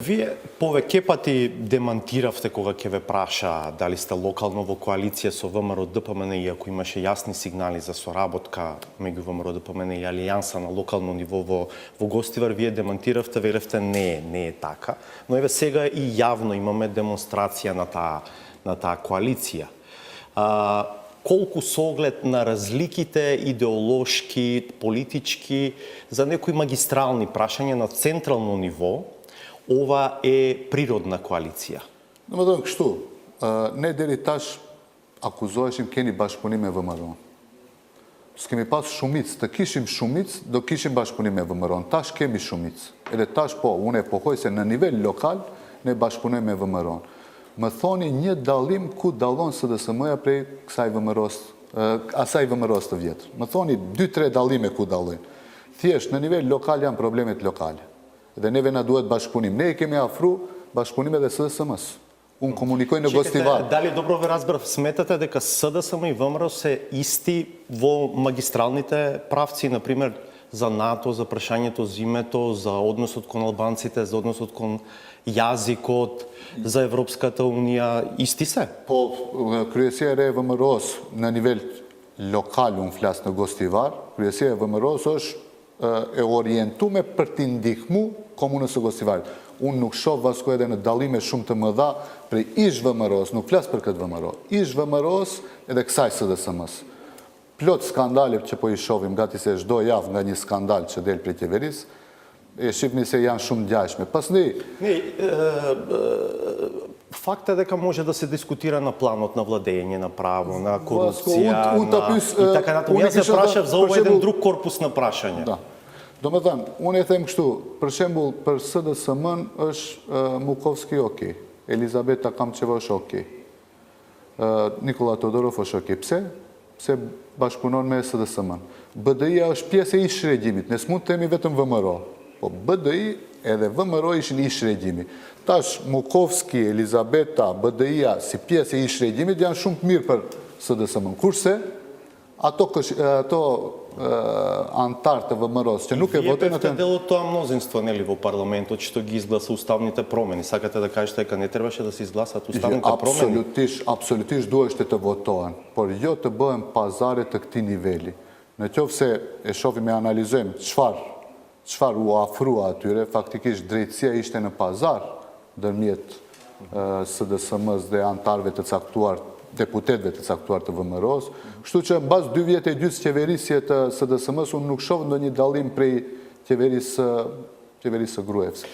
Вие повеќе пати демантиравте кога ќе ве праша дали сте локално во коалиција со ВМРО ДПМН, иако имаше јасни сигнали за соработка меѓу ВМРО ДПМН и Алијанса на локално ниво во Гостивар, вие демантиравте, велевте не е така. Но еве сега и јавно имаме демонстрација на таа коалиција. Колку со оглед на разликите идеолошки, политички, за некои магистрални прашања на централно ниво, ова е природна коалиција? Но да што, не дали таш акузувашим кени башпуниме ВМРО. Скеми пас шумиц, да кишим шумиц, до кишим башпуниме ВМРО. Таш кеми шумиц. Edhe tash po, unë e pohoj se në nivel lokal ne bashkëpunojmë me VMRO-n. Më thoni një dallim ku dallon SDSM-ja prej kësaj asaj VMRO-s të vjetër. Më thoni 2-3 dallime ku dallojnë. Thjesht në nivel lokal janë problemet lokale. Dhe neve na duhet bashkëpunim. Ne i kemi afru bashkëpunim edhe SDSM-s. Unë komunikoj në Gostivar. Дали добро ве разбрав, сметате дека СДСМ и ВМРО се исти во магистралните правци, например за НАТО, за прашањето за името, за односот кон албанците, за односот кон јазикот, за Европската Унија, исти се? Po, kryesia e VMRO-s në nivel lokal, unë flas në Gostivar, kryesia e VMRO-s është e orientume për t'i ndihmu komunës së Gostivarit. Unë nuk shoh vasko edhe në dallime shumë të mëdha prej ish VMRO-s, nuk flas për këtë VMRO, ish VMRO-s edhe kësaj SDSM-s. Plot skandale që po i shohim, gati se çdo javë nga një skandal që del prej qeverisë, e shifni se janë shumë ngjashme. Pastaj, факт е дека може да се дискутира на планот на владење, на право, на корупција, и така натаму. Јас се прашав за овој еден друг корпус на прашање. Да. Do me thënë, unë e them kështu, për shembull, për SDSM-n është Mukovski okej, Elizabeta Kamçeva është okej, Nikola Todorov është okej. Pse? Pse bashkëpunon me SDSM-n. BDI-a është pjesë e ish regjimit, ne s'mund të themi vetëm VMRO, po BDI edhe VMRO ishin ish regjimi. Tash Mukovski, Elizabeta, BDI-a si pjesë e ish regjimit janë shumë të mirë për SDSM-n. Kurse ato antar të VMRO-s që nuk e votojnë Вие дел од тоа мнозинство нели во парламентот што ги изгласа уставните промени. Сакате да кажете дека не требаше да се изгласат уставните промени? Absolutisht duheshte të votohen, por jo të bëhen pazare të këtij niveli. Në qoftë se e shohim e analizojmë çfarë u afrua atyre, faktikisht drejtësia ishte në pazar ndërmjet SDSM-s dhe antarëve të caktuar, deputetëve të caktuar të VMRO-s. Kështu që mbas 2 vjet e gjysmë qeverisje të SDSM-s unë nuk shoh ndonjë dallim prej qeverisë Gruevski.